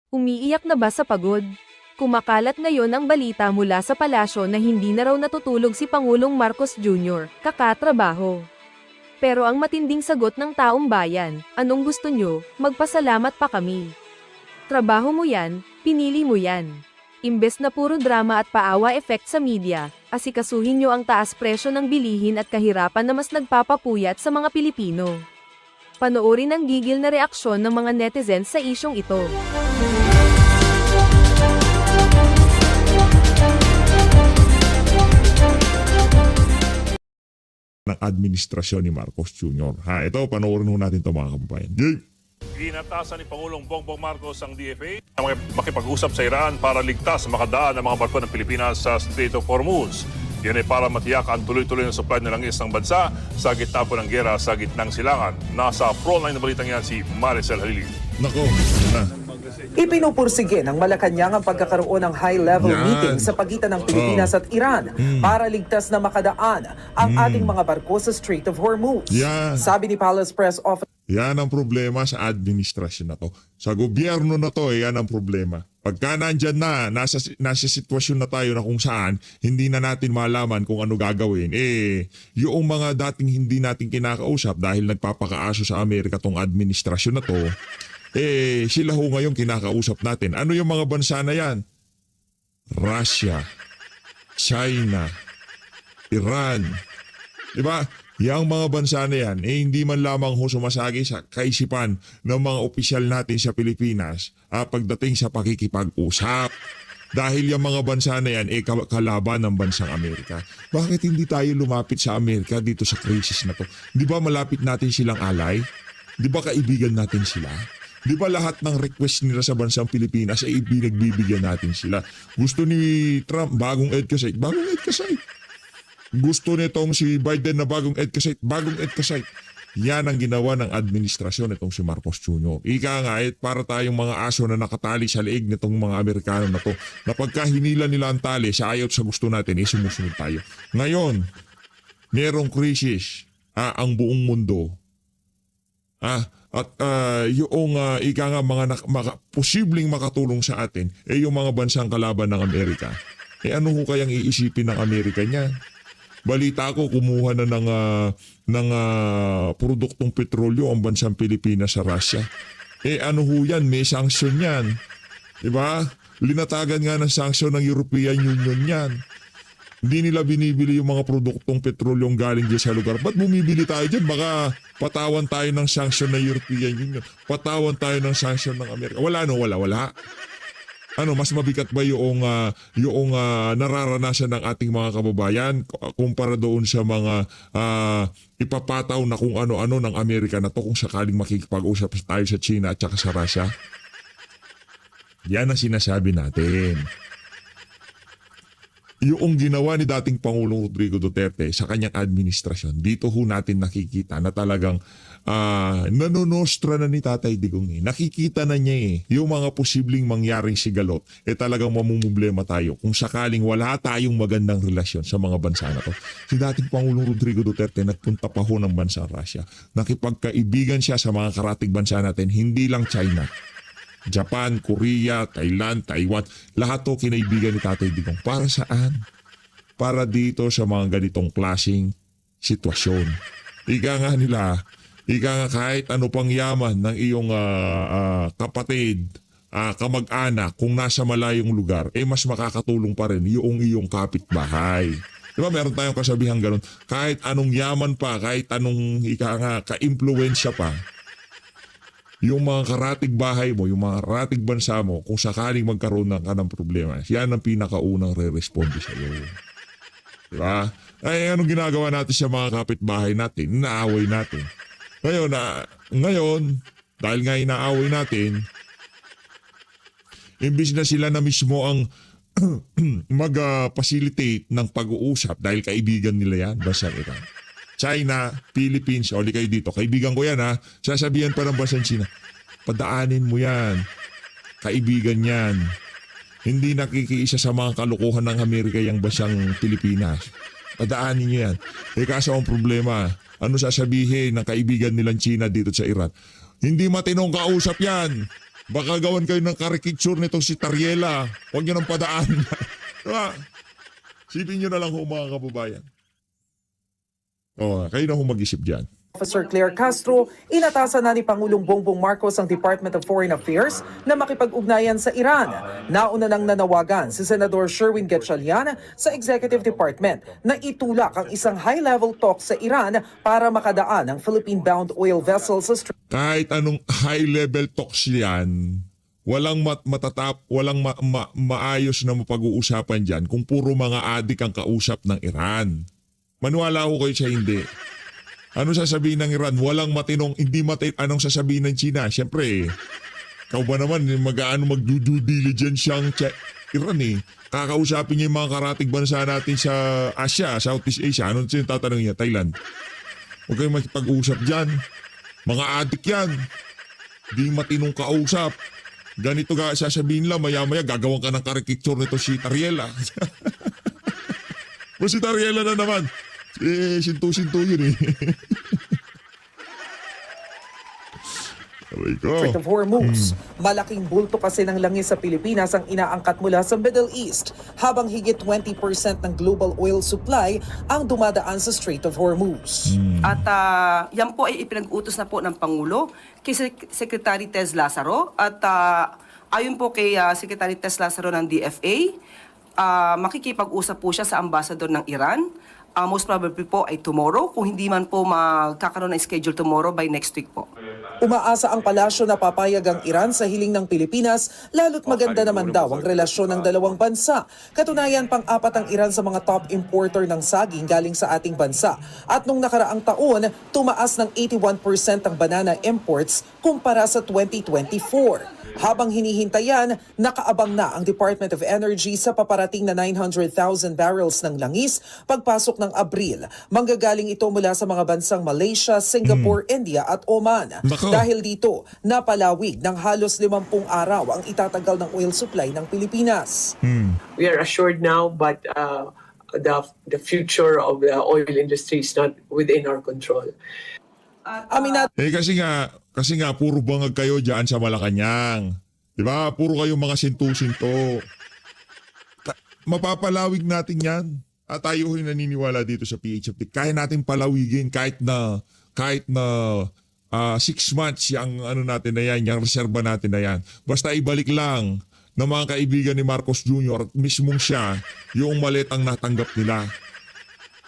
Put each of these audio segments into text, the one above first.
Umiiyak na ba sa pagod? Kumakalat ngayon ang balita mula sa palasyo na hindi na raw natutulog si Pangulong Marcos Jr., kakatrabaho. Pero ang matinding sagot ng taong bayan, anong gusto nyo, magpasalamat pa kami. Trabaho mo yan, pinili mo yan. Imbes na puro drama at paawa effect sa media, asikasuhin nyo ang taas presyo ng bilihin at kahirapan na mas nagpapapuyat sa mga Pilipino. Panoorin ang gigil na reaksyon ng mga netizens sa isyong ito. Ng administrasyon ni Marcos Jr. Ito, panoorin ho natin ito mga kababayan. Yay! Inatasan ni Pangulong Bongbong Marcos ang DFA na makipag-usap sa Iran para ligtas makadaan ang mga barko ng Pilipinas sa Strait of Hormuz. Yan ay para matiyak ang tuloy-tuloy na supply ng langis ng bansa sa gitna po ng gera sa gitnang silangan. Nasa frontline na balitang yan si Maricel Halili. Nako, na. Ipinupursige ng Malacanang ang pagkakaroon ng high-level meeting sa pagitan ng Pilipinas at Iran para ligtas na makadaan ang ating mga barko sa Strait of Hormuz. Yan. Sabi ni Palace Press Officer Yan ang problema sa administrasyon na to. Sa gobyerno na to, yan ang problema. Pagka nandyan na, nasa sitwasyon na tayo na kung saan, hindi na natin malaman kung ano gagawin. Yung mga dating hindi natin kinakausap dahil nagpapakaaso sa Amerika tong administrasyon na to, sila ho ngayon kinakausap natin. Ano yung mga bansa na yan? Russia, China, Iran. Diba? Yang mga bansa na yan, hindi man lamang ho sumasagi sa kaisipan ng mga opisyal natin sa Pilipinas pagdating sa pakikipag-usap. Dahil yung mga bansa na yan, kalaban ng bansang Amerika. Bakit hindi tayo lumapit sa Amerika dito sa krisis na to? Di ba malapit natin silang alay? Di ba kaibigan natin sila? Di ba lahat ng request nila sa bansang Pilipinas ay binagbibigyan natin sila? Gusto ni Trump, bagong EDCA site. Bagong EDCA site. Gusto nitong si Biden na bagong EDCA site. Bagong EDCA site. Yan ang ginawa ng administrasyon itong si Marcos Jr. Ika nga, para tayong mga aso na nakatali sa leeg nitong mga Amerikano na to. Na pagka hinila nila ang tali sa ayaw sa gusto natin, sumusunod tayo. Ngayon, merong krisis ang buong mundo. At yung ika nga posibleng makatulong sa atin yung mga bansang kalaban ng Amerika. Ano ho kayang iisipin ng Amerika niya? Balita ko kumuha na ng produktong petrolyo ang bansang Pilipinas sa Russia. Ano ho yan? May sanction yan. Diba? Linatagan nga ng sanction ng European Union yan. Hindi nila binibili yung mga produktong petrolyong galing dyan sa lugar. Ba't bumibili tayo dyan? Baka patawan tayo ng sanction ng European Union. Patawan tayo ng sanction ng Amerika. Wala. Mas mabigat ba yung nararanasan ng ating mga kababayan kumpara doon sa mga ipapataw na kung ano-ano ng Amerika na to kung sakaling makikipag-usap tayo sa China at saka sa Russia? Yan ang sinasabi natin. Yung ginawa ni dating Pangulong Rodrigo Duterte sa kanyang administrasyon, dito ho natin nakikita na talagang nanonostra na ni Tatay Digong. Nakikita na niya yung mga posibleng mangyaring sigalot. Talagang mamumblema tayo kung sakaling wala tayong magandang relasyon sa mga bansa na to. Si dating Pangulong Rodrigo Duterte nagpunta pa ho ng bansa Russia. Nakipagkaibigan siya sa mga karatig bansa natin, hindi lang China. Japan, Korea, Thailand, Taiwan, lahat to kinaibigan ni Tatay Digong. Para saan? Para dito sa mga ganitong klaseng sitwasyon. Ika nga kahit ano pang yaman ng iyong kapatid, kamag-anak, kung nasa malayong lugar, mas makakatulong pa rin yung iyong kapitbahay. Diba meron tayong kasabihang ganun? Kahit anong yaman pa, kahit anong ka-impluensya pa, yung mga karatig bahay mo, yung mga karatig bansa mo, kung sakaling magkaroon ng problema, yan ang pinakaunang re-responde sa iyo. Diba? Anong ginagawa natin sa mga kapitbahay natin? Inaaway natin. Ngayon, dahil nga inaaway natin, imbis na sila na mismo ang mag-facilitate ng pag-uusap dahil kaibigan nila yan, basta Iran. China, Philippines, oli kayo dito. Kaibigan ko yan Sasabihan pa ng bansang China, padaanin mo yan. Kaibigan yan. Hindi nakikiisa sa mga kalukuhan ng Amerika yung bansang Pilipinas. Padaanin nyo yan. Kaso ang problema, ano sasabihin ng kaibigan nilang China dito sa Iran? Hindi matinong kausap yan. Baka gawan kayo ng caricature nitong si Tariela. Huwag nyo nang padaan. Diba? Sipin nyo na lang ho mga kababayan. Kayo na ho mag-isip dyan. Officer Claire Castro, inatasan na ni Pangulong Bongbong Marcos ang Department of Foreign Affairs na makipag-ugnayan sa Iran. Nauna nang nanawagan si Senador Sherwin Gatchalian sa Executive Department na itulak ang isang high-level talk sa Iran para makadaan ang Philippine-bound oil vessels sa Strait. Kahit anong high-level talks yan, walang maayos na mapag-uusapan dyan kung puro mga adik ang kausap ng Iran. Maniwala ko kayo sa hindi. Ano sasabihin ng Iran? Walang matinong, anong sasabihin ng China? Siyempre, ikaw ba naman, mag-due diligence siyang Iran eh. Kakausapin niya yung mga karatig bansa natin sa Asia, Southeast Asia. Anong tatanong niya? Thailand. Huwag kayong makipag-usap dyan. Mga adik yan. Di matinong kausap. Ganito sasabihin lang, maya-maya gagawin ka ng caricature nito si Tariela. O si Tariela na naman. Sinto-sinto yun eh. Strait of Hormuz. Malaking bulto kasi ng langis sa Pilipinas ang inaangkat mula sa Middle East, habang higit 20% ng global oil supply ang dumadaan sa Strait of Hormuz. At yan po ay ipinag-utos na po ng Pangulo kay Secretary Tez Lazaro at ayon po kay Secretary Tez Lazaro ng DFA, makikipag-usap po siya sa ambassador ng Iran. Most probably po ay tomorrow, kung hindi man po magkakaroon ng schedule tomorrow, by next week po. Umaasa ang palasyo na papayag ang Iran sa hiling ng Pilipinas, lalo't maganda naman daw ang relasyon ng dalawang bansa. Katunayan, pang-apat ang Iran sa mga top importer ng saging galing sa ating bansa. At nung nakaraang taon, tumaas ng 81% ang banana imports kumpara sa 2024. Habang hinihintayan, nakaabang na ang Department of Energy sa paparating na 900,000 barrels ng langis pagpasok ng Abril. Manggagaling ito mula sa mga bansang Malaysia, Singapore, India at Oman. Nako. Dahil dito, napalawig ng halos 50 araw ang itatagal ng oil supply ng Pilipinas. We are assured now, but the future of the oil industry is not within our control. Aminat Kasi nga puro bangag kayo diyan sa Malacanang. 'Di ba? Puro kayo mga sinto-sinto. Mapapalawig natin 'yan. At tayo ho'y naniniwala dito sa PHFT. Kaya natin palawigin kahit na 6 months yung natin na yan, yung reserba natin na yan. Basta ibalik lang ng mga kaibigan ni Marcos Jr. at mismong siya yung malitang natanggap nila.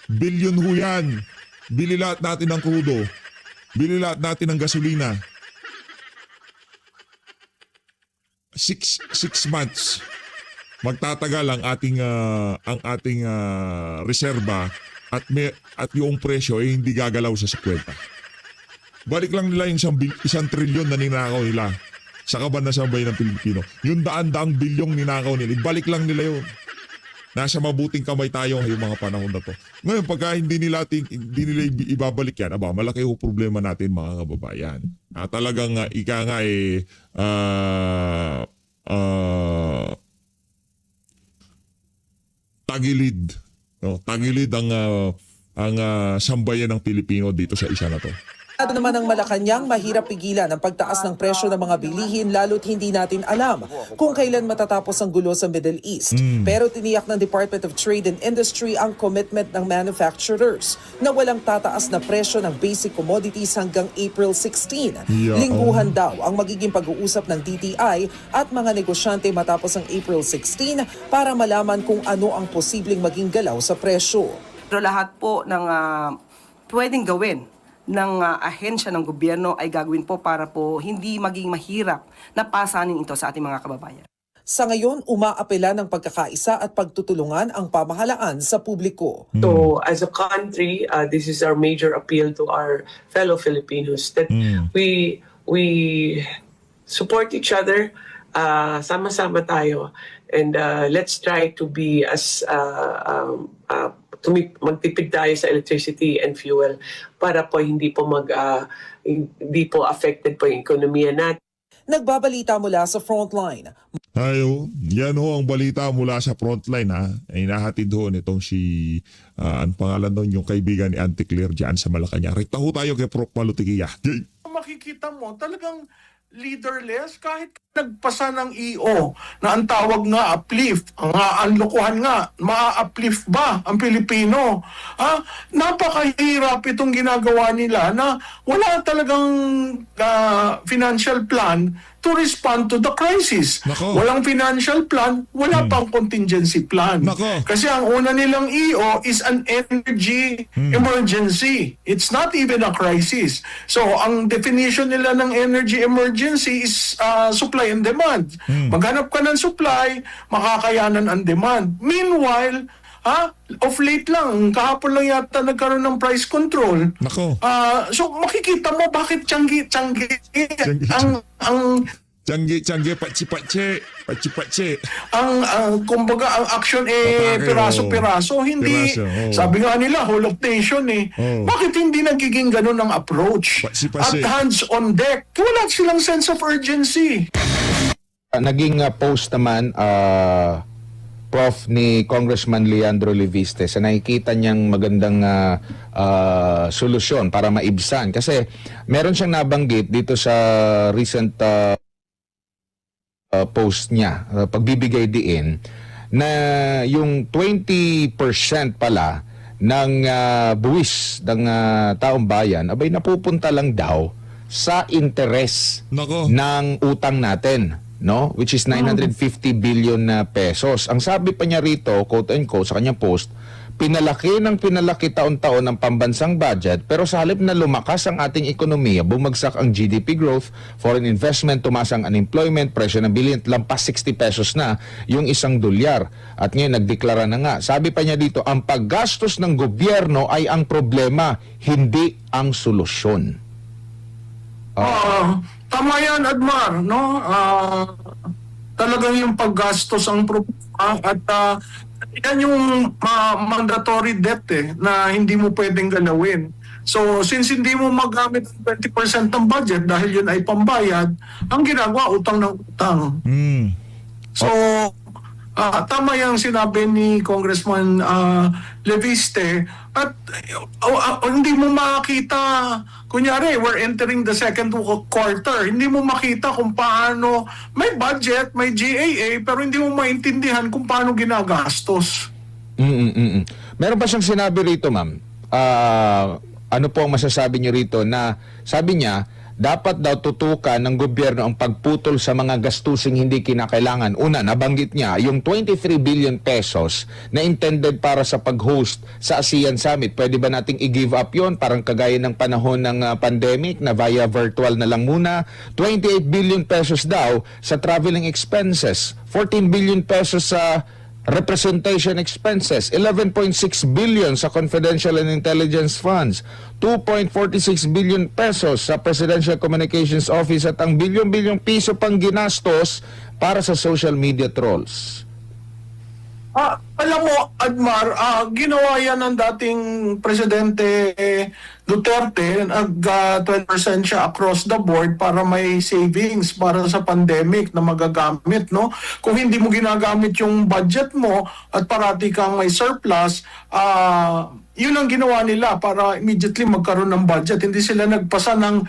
Bilyon ho yan. Bili lahat natin ng krudo. Bili lahat natin ng gasolina. 6 months magtatagal ang ating reserba at yung presyo ay hindi gagalaw sa 50. Balik lang nila yung 1 trilyon na ninakaw nila sa kabanasambay ng Pilipino. Yung daan-daang bilyong ninakaw nila, balik lang nila yun. Nasa mabuting kamay tayo ngayong mga panahon na to. Ngayon, pagka hindi nila ibabalik yan, malaki yung problema natin mga kababayan. Talagang ika nga tagilid. No? Tagilid ang sambayan ng Pilipino dito sa isa na to. Ano naman ang Malacanang, mahirap pigilan ang pagtaas ng presyo ng mga bilihin lalo't hindi natin alam kung kailan matatapos ang gulo sa Middle East. Pero tiniyak ng Department of Trade and Industry ang commitment ng manufacturers na walang tataas na presyo ng basic commodities hanggang April 16. Lingguhan daw ang magiging pag-uusap ng DTI at mga negosyante matapos ang April 16 para malaman kung ano ang posibleng maging galaw sa presyo. Pero lahat po ng pwedeng gawin ng ahensya ng gobyerno ay gagawin po para po hindi maging mahirap na pasanin ito sa ating mga kababayan. Sa ngayon, umaapela ng pagkakaisa at pagtutulungan ang pamahalaan sa publiko. So as a country, this is our major appeal to our fellow Filipinos that we support each other, sama-sama tayo, and let's try to be as magtipid tayo sa electricity and fuel para po hindi po affected po yung ekonomiya natin. Nagbabalita mula sa Frontline. Yan ho ang balita mula sa Frontline ha. Ay nahatid ho nitong si, ang pangalan nun, yung kaibigan ni Auntie Claire dyan sa Malacanang. Rekta ho tayo kay Prof. Malutikia. Makikita mo talagang leaderless kahit nagpasa ng EO na ang tawag nga uplift, ang lokohan nga, maa-uplift ba ang Pilipino? Napakahirap itong ginagawa nila na wala talagang financial plan to respond to the crisis. Nako. Walang financial plan, wala pang contingency plan. Nako. Kasi ang una nilang EO is an energy emergency. It's not even a crisis. So, ang definition nila ng energy emergency is supply and demand. Maghanap ka ng supply, makakayanan ang demand. Meanwhile, of late lang, kahapon lang yata nagkaroon ng price control. Nako. So, makikita mo bakit tiyanggi ang Tiyanggi, patsi-patsi. kumbaga ang action Atake, piraso-piraso, hindi Piraso, oo. sabi nga nila whole of nation Oo. bakit hindi nagiging ganun ang approach Pasi-pasi. at hands on deck, wala silang sense of urgency. Naging post naman Prof ni Congressman Leandro Leviste sa nakikita niyang magandang solusyon para maibsan kasi meron siyang nabanggit dito sa recent post niya, pagbibigay diin, na yung 20% pala ng buwis ng taong bayan, abay napupunta lang daw sa interes Nako. ng utang natin, no? Which is 950 billion na pesos. Ang sabi pa niya rito, quote and quote, sa kanyang post, pinalaki taon-taon ang pambansang budget pero sa halip na lumakas ang ating ekonomiya, bumagsak ang GDP growth, foreign investment, tumaas ang unemployment, presyo ng bilihin, lampas 60 pesos na yung $1. At ngayon nagdeklara na nga. Sabi pa niya dito, ang paggastos ng gobyerno ay ang problema, hindi ang solusyon. Tama yan, Admar, no? Talagang yung paggastos ang problema at yan yung mandatory debt na hindi mo pwedeng galawin. So, since hindi mo magamit ang 20% ng budget dahil yun ay pambayad, ang ginagawa, utang ng utang. So, tama yung sinabi ni Congressman Leviste at hindi mo makita, kunyari, we're entering the second quarter, hindi mo makita kung paano, may budget, may GAA, pero hindi mo maintindihan kung paano ginagastos. Meron pa siyang sinabi rito, ma'am. Ano po ang masasabi niyo rito na sabi niya, dapat daw tutukan ng gobyerno ang pagputol sa mga gastusing hindi kinakailangan. Una, nabanggit niya, yung 23 billion pesos na intended para sa pag-host sa ASEAN Summit. Pwede ba nating i-give up yon? Parang kagaya ng panahon ng pandemic na via virtual na lang muna. 28 billion pesos daw sa traveling expenses. 14 billion pesos sa representation expenses, 11.6 billion sa confidential and intelligence funds, 2.46 billion pesos sa Presidential Communications Office at ang bilyon-bilyong piso pang ginastos para sa social media trolls. Alam mo, Admar, ginawa yan ng dating Presidente Duterte, nag-20% siya across the board para may savings para sa pandemic na magagamit, no? Kung hindi mo ginagamit yung budget mo at parati kang may surplus, yun ang ginawa nila para immediately magkaroon ng budget. Hindi sila nagpasa ng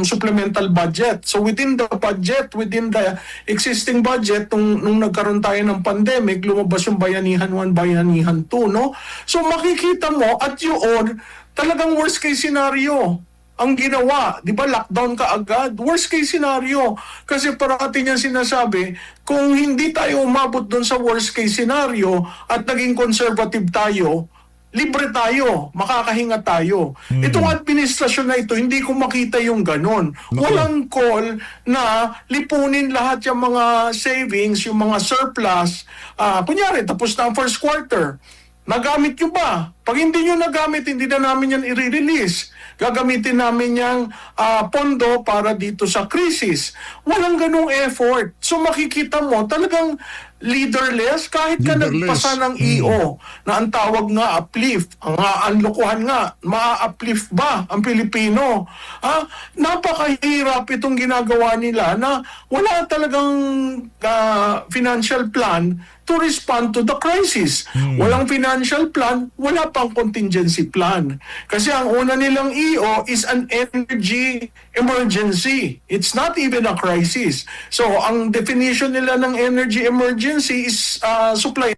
supplemental budget. So within the budget, within the existing budget, nung nagkaroon tayo ng pandemic, lumabas yung Bayanihan 1, Bayanihan 2, no? So makikita mo at yun, talagang worst case scenario ang ginawa. Di ba, lockdown ka agad? Worst case scenario. Kasi parati niya sinasabi, kung hindi tayo umabot doon sa worst case scenario at naging conservative tayo, libre tayo, makakahinga tayo. Itong administrasyon na ito, hindi ko makita yung ganon. Walang call na lipunin lahat yung mga savings, yung mga surplus. Kunyari, tapos na ang first quarter. Nagamit nyo ba? Pag hindi nyo nagamit, hindi na namin yan i-release. Gagamitin namin yung pondo para dito sa krisis. Walang ganong effort. So makikita mo talagang leaderless kahit ka Leaderless. nagpasa ng EO na ang tawag nga uplift, ang lokohan nga, maa-uplift ba ang Pilipino? Napakahirap itong ginagawa nila na wala talagang financial plan to respond to the crisis. Walang financial plan, wala pang contingency plan. Kasi ang una nilang EO is an energy emergency. It's not even a crisis. So ang definition nila ng energy emergency is supply.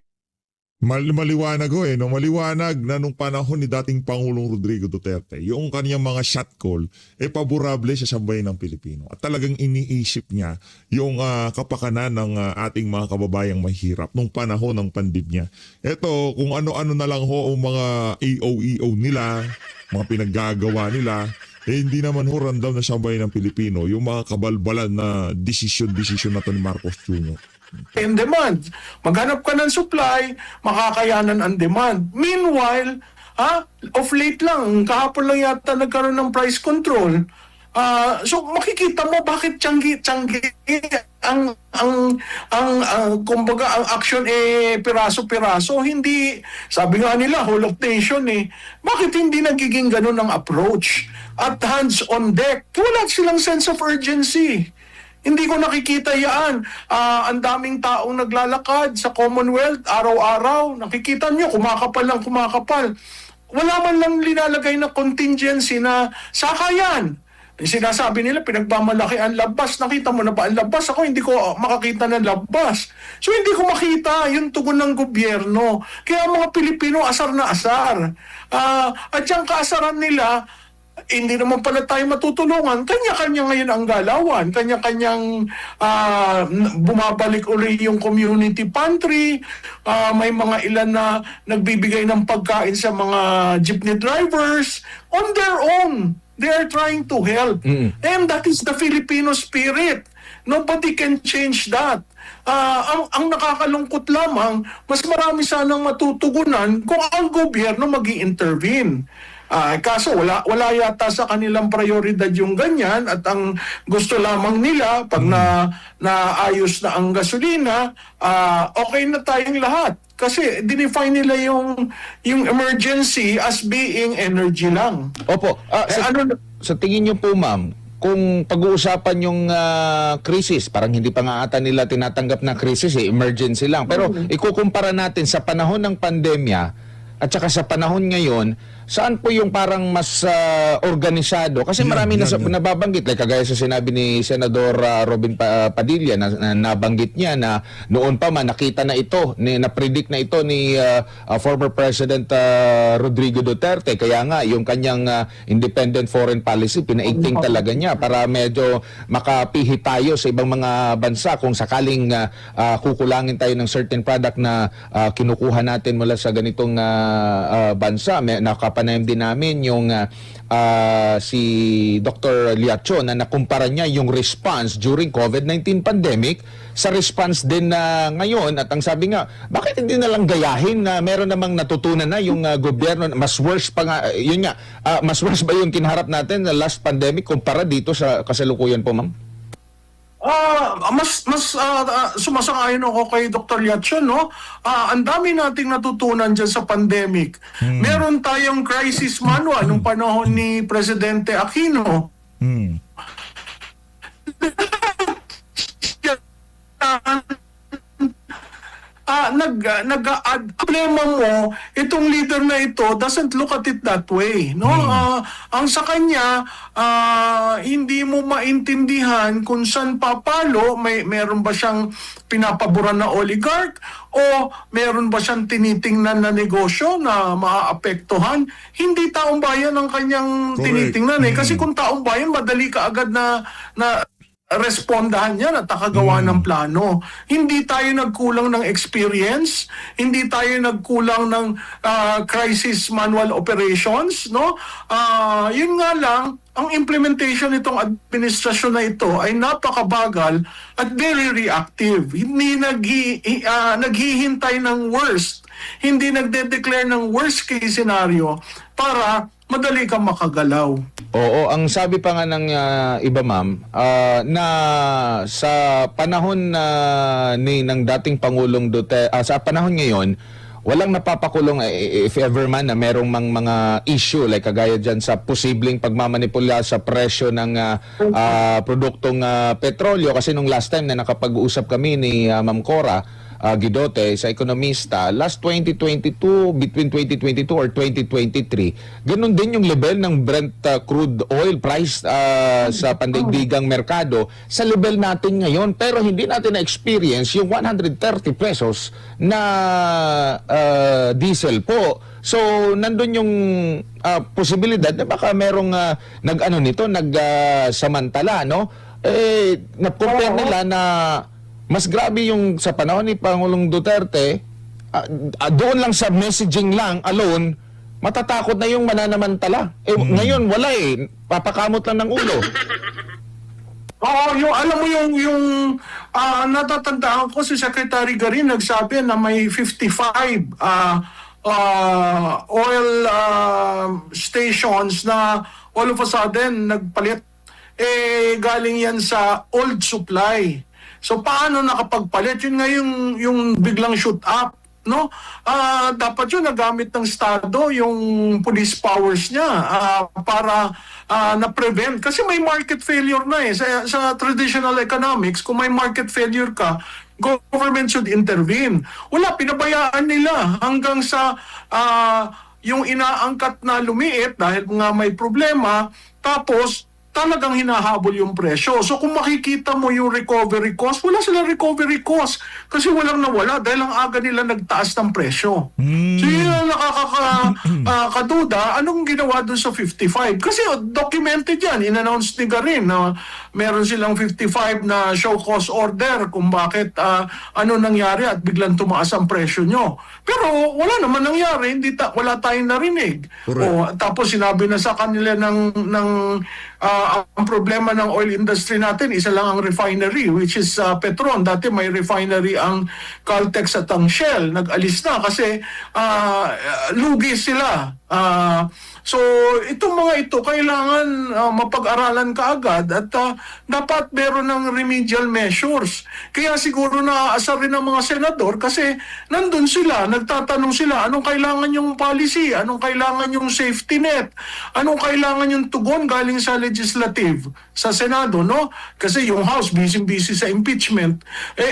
Maliwanag ho no? Maliwanag na nung panahon ni dating Pangulong Rodrigo Duterte, yung kanyang mga shot call, paborable sa sambayan ng Pilipino. At talagang iniisip niya yung kapakanan ng ating mga kababayang mahirap nung panahon ng pandemya. Ito, kung ano-ano na lang ho ang mga EO nila, mga pinaggagawa nila, hindi naman ho random na sambayan ng Pilipino yung mga kabalbalan na desisyon na to ni Marcos Jr. And demand. Maghanap ka ng supply, makakayanan ang demand. Meanwhile, of late lang, kahapon lang yata nagkaroon ng price control. So makikita mo bakit tiyanggi kumbaga ang action piraso-piraso, hindi, sabi nga nila whole of nation bakit hindi nagiging ganun ang approach at hands on deck? Wala silang sense of urgency. Hindi ko nakikita yan. Ang daming taong naglalakad sa Commonwealth araw-araw. Nakikita nyo, kumakapal lang kumakapal. Wala man lang linalagay na contingency na sakayan. Sinasabi nila, pinagmamalaki ang labas. Nakita mo na ba ang labas? Ako hindi ko makakita ng labas. So hindi ko makita yung tugon ng gobyerno. Kaya mga Pilipino, asar na asar. At yung kaasaran nila, hindi naman pala tayo matutulungan. Kanya-kanya ngayon ang galawan. Kanya-kanyang bumabalik uli yung community pantry. May mga ilan na nagbibigay ng pagkain sa mga jeepney drivers. On their own, they are trying to help. And that is the Filipino spirit. Nobody can change that. Ang nakakalungkot lamang, mas marami sanang matutugunan kung ang gobyerno mag-i-intervene. Kaso wala yata sa kanilang prioridad yung ganyan at ang gusto lamang nila pag naayos na ang gasolina, okay na tayong lahat. Kasi dinefine nila yung emergency as being energy lang. Opo. Sa tingin niyo po, ma'am, kung pag-uusapan yung krisis, parang hindi pa nga ata nila tinatanggap na krisis, emergency lang. Pero ikukumpara natin sa panahon ng pandemya at saka sa panahon ngayon, saan po yung parang mas organisado? Kasi marami na nababanggit, like kagaya sa sinabi ni Senador Robin Padilla na nabanggit niya na noon pa man nakita na ito, na-predict na ito ni former President Rodrigo Duterte. Kaya nga, yung kanyang independent foreign policy, pinaigting talaga niya para medyo makapihi tayo sa ibang mga bansa kung sakaling kukulangin tayo ng certain product na kinukuha natin mula sa ganitong bansa. Nakapanayam din namin yung si Dr. Liacho na nakumpara niya yung response during COVID-19 pandemic sa response din na ngayon. At ang sabi nga, bakit hindi na lang gayahin na meron namang natutunan na yung gobyerno, mas worse pa nga, yun nga, mas worse ba yung kinaharap natin na last pandemic kumpara dito sa kasalukuyan po, ma'am? Mas sumasang-ayon ako kay Dr. Liacho, no? Ang dami nating natutunan dyan sa pandemic. Meron tayong crisis manual nung panahon ni Presidente Aquino. Problema mo, itong leader na ito doesn't look at it that way, no? Ang sa kanya, hindi mo maintindihan kung saan papalo, meron ba siyang pinapaboran na oligarch o meron ba siyang tinitingnan na negosyo na maaapektuhan. Hindi taong bayan ang kanyang tinitingnan kasi kung taong bayan, madali ka agad na respondahan yan at nakagawa ng plano. Hindi tayo nagkulang ng experience, hindi tayo nagkulang ng crisis manual operations, no? Yun nga lang, ang implementation nitong administrasyon na ito ay napakabagal at very reactive. Hindi naghihintay ng worst. Hindi nagde-declare ng worst case scenario para madali ka makagalaw. Oo, ang sabi pa nga ng iba ma'am, na sa panahon ng dating Pangulong Duterte, sa panahon ngayon, walang napapakulong if ever man na merong mga issue like kagaya dyan sa posibleng pagmamanipula sa presyo ng produktong petrolyo. Kasi nung last time na nakapag-uusap kami ni Ma'am Cora Guidote sa ekonomista, last 2022, between 2022 or 2023, ganun din yung level ng Brent crude oil price sa pandaigdigang merkado sa level natin ngayon. Pero hindi natin na-experience yung 130 pesos na diesel po. So, nandun yung posibilidad na baka merong nagsamantala, no? Na-compare nila na mas grabe yung sa panahon ni Pangulong Duterte, doon lang sa messaging lang alone, matatakot na yung mananamantala. Ngayon, wala papakamot lang ng ulo. Oo, alam mo yung natatandaan ko si Secretary Garin nagsabi na may 55 oil stations na all of a sudden nagpalit. Galing yan sa old supply. So paano nakapagpalit? Yun nga yung biglang shoot up, no? Dapat yun nagamit ng Estado yung police powers niya para na-prevent. Kasi may market failure na sa traditional economics, kung may market failure ka, government should intervene. Wala, pinabayaan nila hanggang sa yung inaangkat na lumiit dahil nga may problema, tapos talagang hinahabol yung presyo. So kung makikita mo yung recovery cost, wala silang recovery cost kasi walang nawala dahil ang aga nila nagtaas ng presyo. So yun ang nakakaduda, anong ginawa dun sa 55? Kasi documented yan, in-announce ni Garin na meron silang 55 na show cause order kung bakit ano nangyari at biglang tumaas ang presyo nyo. Pero wala naman nangyari, wala tayong narinig. Tapos sinabi na sa kanila ang problema ng oil industry natin, isa lang ang refinery, which is Petron. Dati may refinery ang Caltex at ang Shell. Nag-alis na kasi lugi sila. So, itong mga ito, kailangan mapag-aralan kaagad at dapat meron ng remedial measures. Kaya siguro naaasar rin ang mga senador kasi nandun sila, nagtatanong sila, anong kailangan yung policy, anong kailangan yung safety net, anong kailangan yung tugon galing sa legislative, sa Senado, no? Kasi yung House, busy-busy sa impeachment.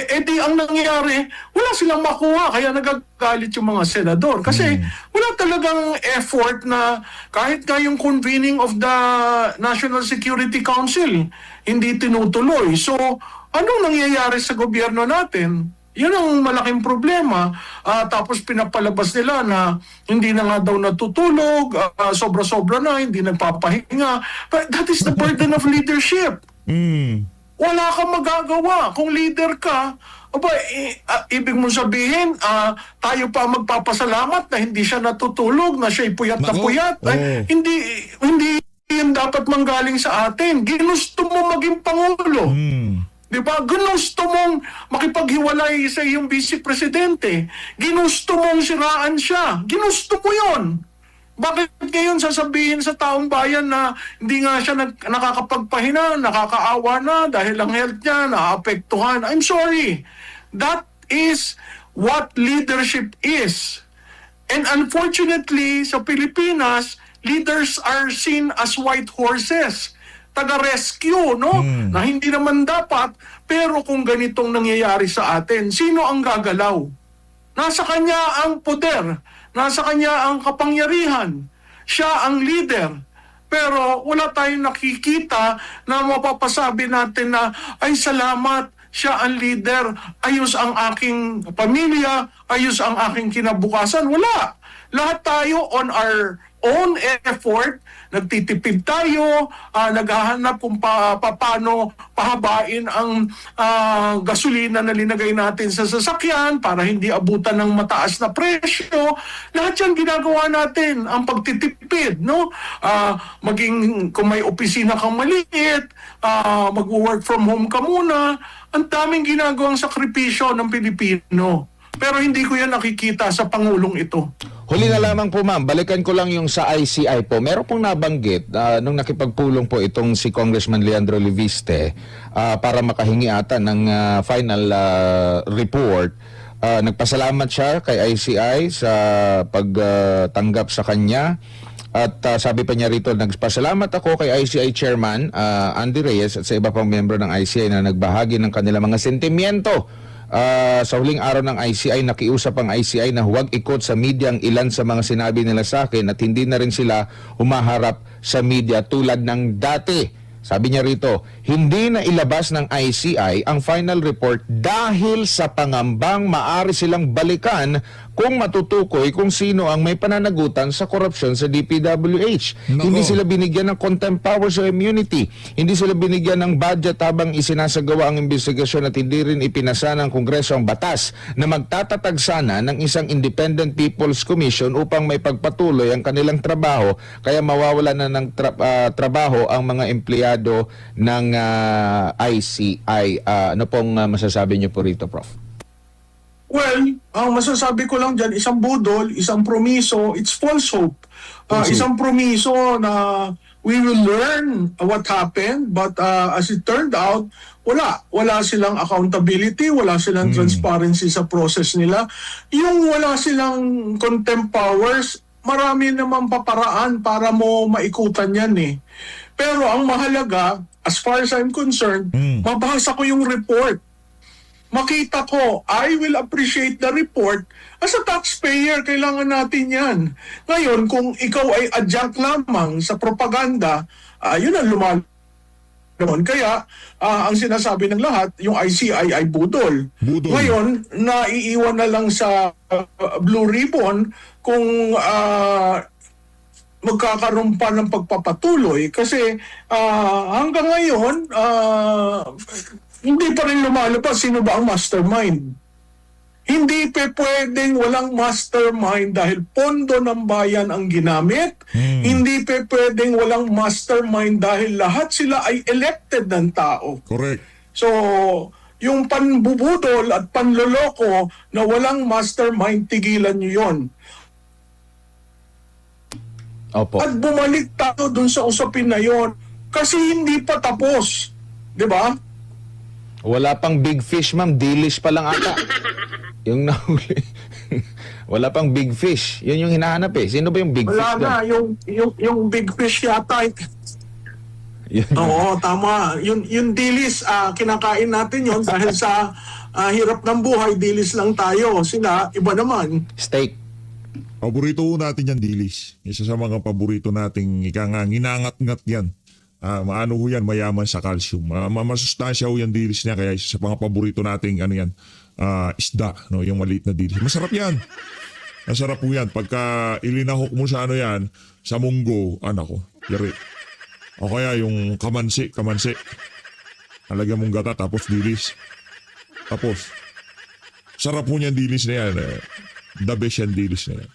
Di ang nangyayari, wala silang makuha, kaya nagagalit yung mga senador. Kasi wala talagang effort na kahit nga yung convening of the National Security Council, hindi tinutuloy. So, anong nangyayari sa gobyerno natin? Yun ang malaking problema. Tapos pinapalabas nila na hindi na nga daw natutulog, sobra-sobra na, hindi nagpapahinga. But that is the burden of leadership. Wala kang magagawa. Kung leader ka, ibig mong sabihin, tayo pa magpapasalamat na hindi siya natutulog, na siya'y puyat na puyat. Hindi yan dapat manggaling sa atin. Ginusto mo maging Pangulo. Diba? Ginusto mong makipaghiwalay sa iyong vice presidente. Ginusto mong siraan siya. Ginusto mo yon. Bakit ngayon sasabihin sa taong bayan na hindi nga siya nakakapagpahina, nakakaawa na dahil ang health niya naapektuhan? I'm sorry. That is what leadership is. And unfortunately, sa Pilipinas, leaders are seen as white horses. Taga-rescue, no? Na hindi naman dapat, pero kung ganitong nangyayari sa atin, sino ang gagalaw? Nasa kanya ang poder, nasa kanya ang kapangyarihan, siya ang leader. Pero wala tayong nakikita na mapapasabi natin na, ay salamat, siya ang leader, ayos ang aking pamilya, ayos ang aking kinabukasan. Wala. Lahat tayo on our own effort, nagtitipid tayo, naghahanap kung paano pahabain ang gasolina na linagay natin sa sasakyan para hindi abutan ng mataas na presyo. Lahat yan ginagawa natin, ang pagtitipid, no? Maging kung may opisina kang maliit, mag-work from home ka muna, ang daming ginagawang sakripisyo ng Pilipino. Pero hindi ko yan nakikita sa Pangulong ito. Huli na lamang po ma'am, balikan ko lang yung sa ICI po. Meron pong nabanggit nung nakipagpulong po itong si Congressman Leandro Leviste para makahingi ata ng final report. Nagpasalamat siya kay ICI sa pagtanggap sa kanya. At sabi pa niya rito, nagpasalamat ako kay ICI Chairman Andy Reyes at sa iba pang miyembro ng ICI na nagbahagi ng kanilang mga sentimiento. Sa huling araw ng ICI, nakiusap ang ICI na huwag ikot sa media ang ilan sa mga sinabi nila sa akin at hindi na rin sila humaharap sa media tulad ng dati. Sabi niya rito, hindi na ilabas ng ICI ang final report dahil sa pangambang maaari silang balikan kung matutukoy kung sino ang may pananagutan sa korupsyon sa DPWH. Nako. Hindi sila binigyan ng contempt powers o immunity. Hindi sila binigyan ng budget habang isinasagawa ang investigasyon at hindi rin ipinasa ng Kongreso ang batas na magtatatag sana ng isang Independent People's Commission upang may pagpatuloy ang kanilang trabaho, kaya mawawala na ng trabaho ang mga empleyado ng ICI. Ano pong masasabi niyo po rito, Prof? Well, ang masasabi ko lang dyan, isang budol, isang promiso, it's false hope. Isang promiso na we will learn what happened, but as it turned out, wala silang accountability, wala silang transparency sa process nila. Yung wala silang contempt powers, marami naman paparaan para mo maikutan yan eh. Pero ang mahalaga, as far as I'm concerned, mabasa ko yung report. Makita ko, I will appreciate the report. As a taxpayer, kailangan natin yan. Ngayon, kung ikaw ay adjunct lamang sa propaganda, yun ang lumalabas. Kaya, ang sinasabi ng lahat, yung ICI ay budol. Budol. Ngayon, naiiwan na lang sa Blue Ribbon kung magkakaroon pa ng pagpapatuloy. Kasi hanggang ngayon, hindi pa rin lumalabas sino ba ang mastermind. Hindi pwedeng walang mastermind dahil pondo ng bayan ang ginamit. Hindi pwedeng walang mastermind dahil lahat sila ay elected ng tao. Correct. So, yung panbubudol at panloloko na walang mastermind, tigilan nyo yon. Opo. At bumalik tayo dun sa usapin na yon kasi hindi pa tapos. 'Di ba? Wala pang big fish, ma'am. Dilis pa lang ata. Yung nahuli. Wala pang big fish. Yun yung hinahanap eh. Sino ba yung big Wala fish na. doon? Yung big fish yata. Oo, tama. Yung dilis, kinakain natin yon dahil sa hirap ng buhay, dilis lang tayo. Sila, iba naman. Steak. Paborito ko natin yan, dilis. Isa sa mga paborito nating ginangat-ngat yan. Maano ho yan, mayaman sa calcium. Masustansya ho yan dilis niya, kaya isa sa mga paborito nating isda, no? Yung maliit na dilis. Masarap yan. Masarap po yan. Pagka ilinahok mo sa yan, sa munggo, anak ko, yari. O kaya yung kamansi. Alagyan mong gata, tapos dilis. Tapos, sarap po niyan dilis na yan. The best yan dilis na yan.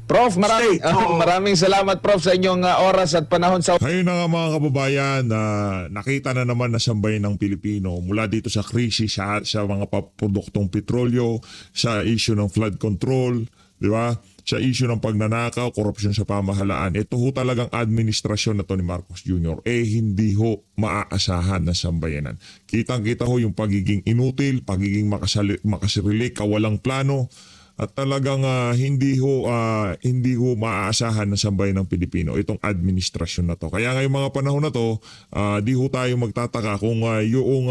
Prof, Oo. maraming salamat, Prof, sa inyong oras at panahon sa... Ngayon na nga mga kababayan, nakita na naman na sambahin ng Pilipino mula dito sa krisis sa mga produktong petrolyo, sa issue ng flood control, di ba? Sa issue ng pagnanakaw, korupsyon sa pamahalaan. Ito ho talagang administrasyon na to ni Marcos Jr. Hindi ho maaasahan na sambayanan. Kitang-kita ho yung pagiging inutil, pagiging makasirili, kawalang plano, at talagang hindi ho maaasahan na sambayan ng Pilipino itong administrasyon na to. Kaya ngayong mga panahon na to, di ho tayo magtataka kung yung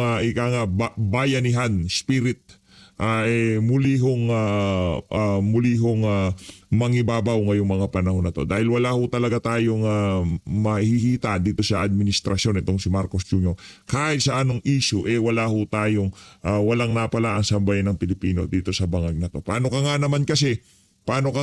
bayanihan spirit muli hong mangibabaw ngayong mga panahon na to. Dahil wala ho talaga tayong mahihita dito sa administrasyon itong si Marcos Jr. Kahit sa anong issue, wala ho tayong walang napala ang sambayan ng Pilipino dito sa bangag na to. Paano ka nga naman kasi paano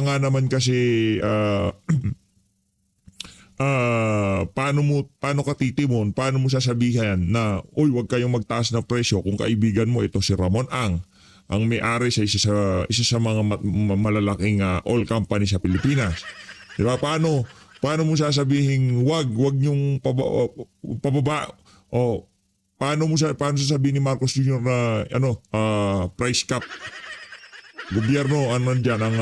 ka titimon, paano mo sasabihan na, uy, wag kayong magtaas ng presyo kung kaibigan mo ito si Ramon ang may-ari sa isa sa mga malalaking oil company sa Pilipinas. Di ba? Paano mo sasabihin wag niyong pababa o paano sasabihin ni Marcos Jr. na price cap? Gobyerno, ano diyan ang